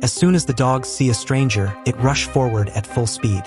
As soon as the dogs see a stranger, it rushes forward at full speed.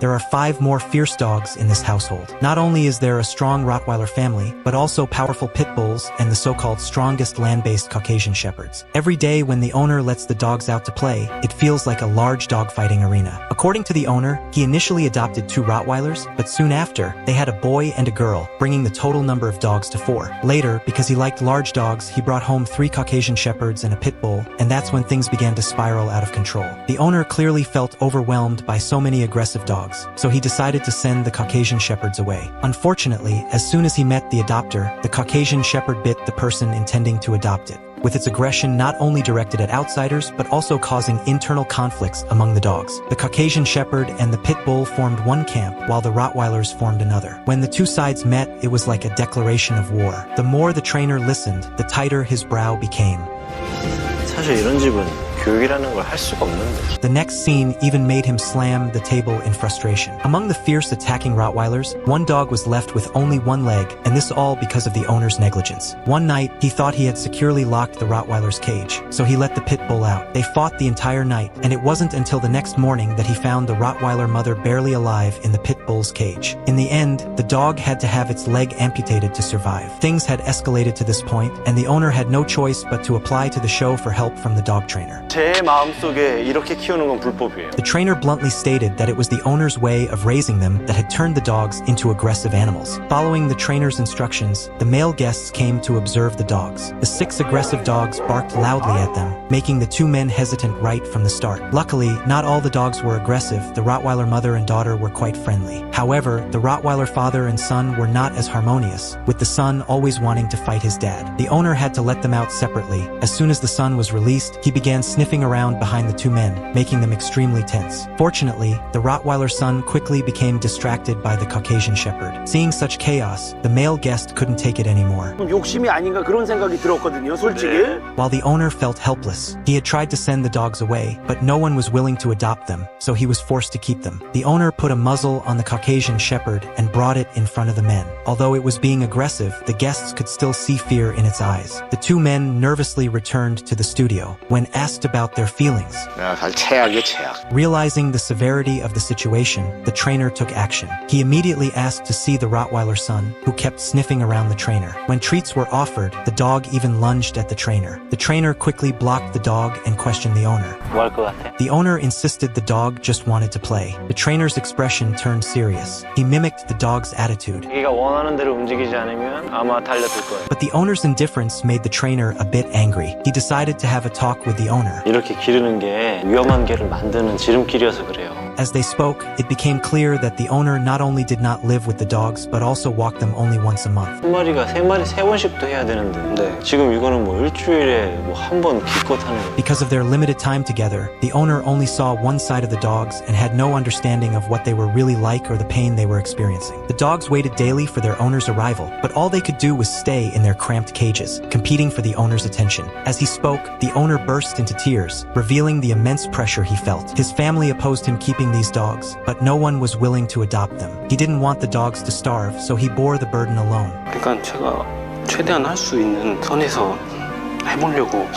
There are 5 more fierce dogs in this household. Not only is there a strong Rottweiler family, but also powerful pit bulls and the so-called strongest land-based Caucasian shepherds. Every day when the owner lets the dogs out to play, it feels like a large dogfighting arena. According to the owner, he initially adopted 2 Rottweilers, but soon after, they had a boy and a girl, bringing the total number of dogs to 4. Later, because he liked large dogs, he brought home 3 Caucasian shepherds and a pit bull, and that's when things began to spiral out of control. The owner clearly felt overwhelmed by so many aggressive dogs, so he decided to send the Caucasian shepherds away. Unfortunately, as soon as he met the adopter, the Caucasian shepherd bit the person intending to adopt it, with its aggression not only directed at outsiders but also causing internal conflicts among the dogs. The Caucasian shepherd and the pit bull formed one camp, while the Rottweilers formed another. When the 2 sides met, it was like a declaration of war. The more the trainer listened, the tighter his brow became. 사실 이런 집은 교육이라는 걸 할 수가 없는데. The next scene even made him slam the table in frustration. Among the fierce attacking Rottweilers, one dog was left with only one leg, and this all because of the owner's negligence. One night, he thought he had securely locked the Rottweiler's cage, so he let the pit bull out. They fought the entire night, and it wasn't until the next morning that he found the Rottweiler mother barely alive in the pit bull's cage. In the end, the dog had to have its leg amputated to survive. Things had escalated to this point, and the owner had no choice but to apply to the show for help from the dog trainer. 제 마음속에 이렇게 키우는 건 불법이에요. The trainer bluntly stated that it was the owner's way of raising them that had turned the dogs into aggressive animals. Following the trainer's instructions, the male guests came to observe the dogs. The 6 aggressive dogs barked loudly at them, making the 2 men hesitant right from the start. Luckily, not all the dogs were aggressive. The Rottweiler mother and daughter were quite friendly. However, the Rottweiler father and son were not as harmonious, with the son always wanting to fight his dad. The owner had to let them out separately. As soon as the son was released, he began sniffing around behind the 2 men, making them extremely tense. Fortunately, the Rottweiler son quickly became distracted by the Caucasian shepherd. Seeing such chaos, the male guest couldn't take it anymore. 욕심이 아닌가 그런 생각이 들었거든요, 솔직히. While the owner felt helpless, he had tried to send the dogs away, but no one was willing to adopt them, so he was forced to keep them. The owner put a muzzle on the Caucasian shepherd and brought it in front of the men. Although it was being aggressive, the guests could still see fear in its eyes. The 2 men nervously returned to the studio. When asked about their feelings, realizing the severity of the situation, the trainer took action. He immediately asked to see the Rottweiler son, who kept sniffing around the trainer. When treats were offered, the dog even lunged at the trainer. The trainer quickly blocked the dog and questioned the owner. 뭐 할 것 같아? The owner insisted the dog just wanted to play. The trainer's expression turned serious. He mimicked the dog's attitude. 자기가 원하는 대로 움직이지 않으면 아마 달려들 거예요. But the owner's indifference made the trainer a bit angry. He decided to have a talk with the owner. 이렇게 기르는 게 위험한 개를 만드는 지름길이어서 그래요. As they spoke, it became clear that the owner not only did not live with the dogs, but also walked them only once a month. 한 마리가 3마리 3번씩도 해야 되는데 지금 이거는 뭐 일주일에 뭐 한 번 기껏 하는. Because of their limited time together, the owner only saw one side of the dogs and had no understanding of what they were really like or the pain they were experiencing. The dogs waited daily for their owner's arrival, but all they could do was stay in their cramped cages, competing for the owner's attention. As he spoke, the owner burst into tears, revealing the immense pressure he felt. His family opposed him keeping these dogs, but no one was willing to adopt them. He didn't want the dogs to starve, so he bore the burden alone. 그러니까 제가 최대한 할 수 있는 선에서 해보려고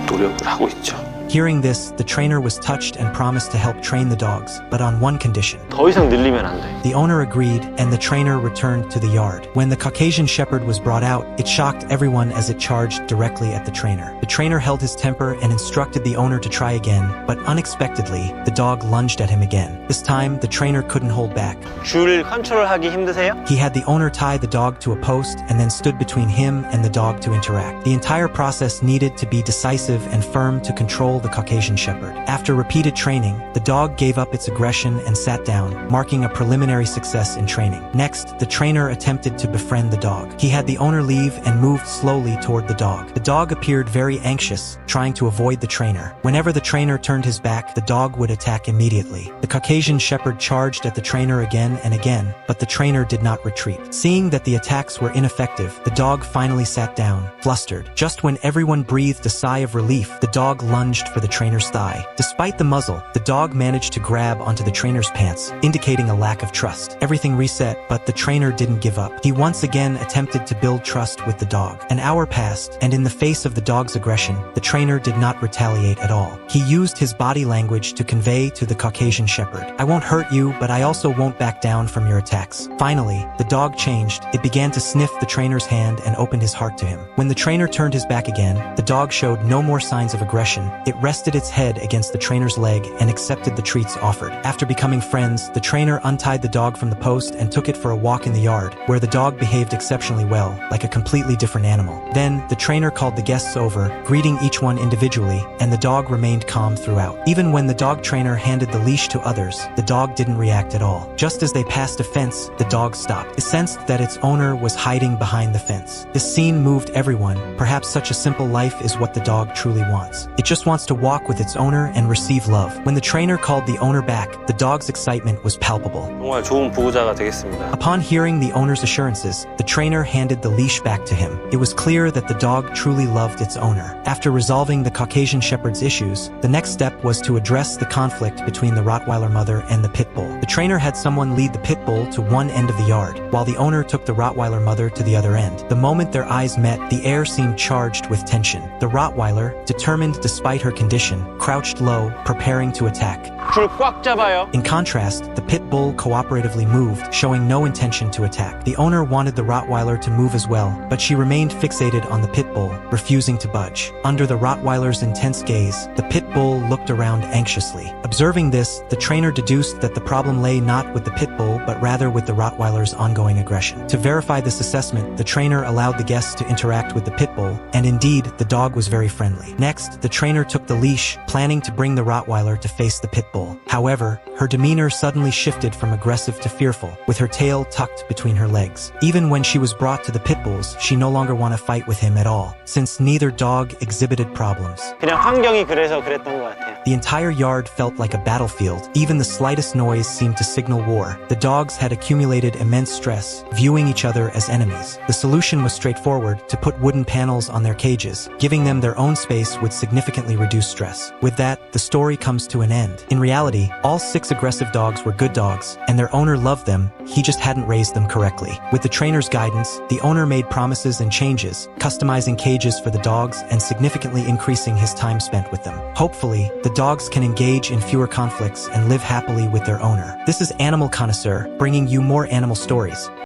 노력을 하고 있죠. Hearing this, the trainer was touched and promised to help train the dogs, but on one condition. 더 이상 늘리면 안 돼. The owner agreed, and the trainer returned to the yard. When the Caucasian shepherd was brought out, it shocked everyone as it charged directly at the trainer. The trainer held his temper and instructed the owner to try again, but unexpectedly, the dog lunged at him again. This time, the trainer couldn't hold back. 줄 컨트롤하기 힘드세요? He had the owner tie the dog to a post and then stood between him and the dog to interact. The entire process needed to be decisive and firm to control the Caucasian shepherd. After repeated training, the dog gave up its aggression and sat down, marking a preliminary success in training. Next, the trainer attempted to befriend the dog. He had the owner leave and moved slowly toward the dog. The dog appeared very anxious, trying to avoid the trainer. Whenever the trainer turned his back, the dog would attack immediately. The Caucasian shepherd charged at the trainer again and again, but the trainer did not retreat. Seeing that the attacks were ineffective, the dog finally sat down, flustered. Just when everyone breathed a sigh of relief, the dog lunged for the trainer's thigh. Despite the muzzle, the dog managed to grab onto the trainer's pants, indicating a lack of trust. Everything reset, but the trainer didn't give up. He once again attempted to build trust with the dog. An hour passed, and in the face of the dog's aggression, the trainer did not retaliate at all. He used his body language to convey to the Caucasian shepherd, "I won't hurt you, but I also won't back down from your attacks." Finally, the dog changed. It began to sniff the trainer's hand and opened his heart to him. When the trainer turned his back again, the dog showed no more signs of aggression. It rested its head against the trainer's leg and accepted the treats offered. After becoming friends, the trainer untied the dog from the post and took it for a walk in the yard, where the dog behaved exceptionally well, like a completely different animal. Then, the trainer called the guests over, greeting each one individually, and the dog remained calm throughout. Even when the dog trainer handed the leash to others, the dog didn't react at all. Just as they passed a fence, the dog stopped. It sensed that its owner was hiding behind the fence. This scene moved everyone. Perhaps such a simple life is what the dog truly wants. It just wants to walk with its owner and receive love. When the trainer called the owner back, the dog's excitement was palpable. 정말 좋은 보호자가 되겠습니다. Upon hearing the owner's assurances, the trainer handed the leash back to him. It was clear that the dog truly loved its owner. After resolving the Caucasian shepherd's issues, the next step was to address the conflict between the Rottweiler mother and the pit bull. The trainer had someone lead the pit bull to one end of the yard, while the owner took the Rottweiler mother to the other end. The moment their eyes met, the air seemed charged with tension. The Rottweiler, determined despite her condition, crouched low, preparing to attack. 줄 꽉 잡아요. In contrast, the pit bull cooperatively moved, showing no intention to attack. The owner wanted the Rottweiler to move as well, but she remained fixated on the pit bull, refusing to budge. Under the Rottweiler's intense gaze, the pit bull looked around anxiously. Observing this, the trainer deduced that the problem lay not with the pit bull, but rather with the Rottweiler's ongoing aggression. To verify this assessment, the trainer allowed the guests to interact with the pit bull, and indeed, the dog was very friendly. Next, the trainer took the leash, planning to bring the Rottweiler to face the pit bull. However, her demeanor suddenly shifted from aggressive to fearful, with her tail tucked between her legs. Even when she was brought to the pit bulls, she no longer wanted to fight with him at all, since neither dog exhibited problems. 그냥 환경이 그래서 그랬던 것 같아요. The entire yard felt like a battlefield. Even the slightest noise seemed to signal war. The dogs had accumulated immense stress, viewing each other as enemies. The solution was straightforward: to put wooden panels on their cages. Giving them their own space would significantly reduce stress. With that, the story comes to an end. In reality, all 6 aggressive dogs were good dogs, and their owner loved them. He just hadn't raised them correctly. With the trainer's guidance, the owner made promises and changes, customizing cages for the dogs and significantly increasing his time spent with them. Hopefully, the dogs can engage in fewer conflicts and live happily with their owner. This is Animal Connoisseur, bringing you more animal stories.